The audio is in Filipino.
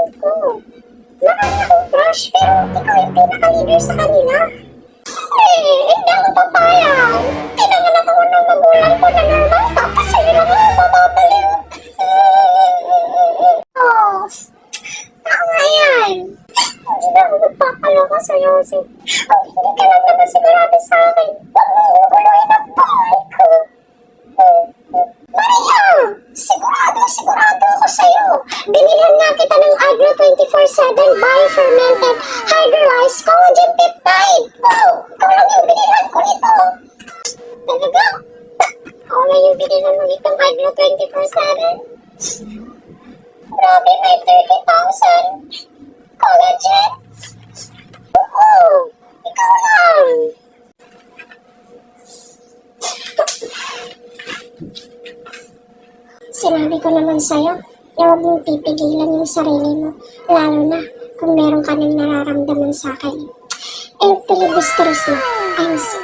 kapatid ko. Marami akong crush, pero ikaw yung pinaka-leader sa kanila. Hindi ako papayag. Pinanganak ako ng magulang ko na normal, tapos sa'yo lang ako mababaliw. Oh, tama yan. Hindi na ako magpapaloko sa'yo, Jose. Kung hindi ka lang naman sigurado sa akin, huwag mo guguluhin ang buhay ko. Maria! Sigurado ako sa'yo. Binilhan nga kita ng Agro 24/7 Biofermented Hydrolyzed Collagen Peptide. Wow! Ikaw lang yung binilhan ko nito. Talaga? Ako lang yung binilhan mo nitong Agro 24/7? Grabe, may 30,000 collagen. Oh, ikaw lang. Sinabi ko naman sa'yo na huwag mong pipigilan yung sarili mo, lalo na kung meron ka nang nararamdaman sa akin. And filibusteros na, I'm so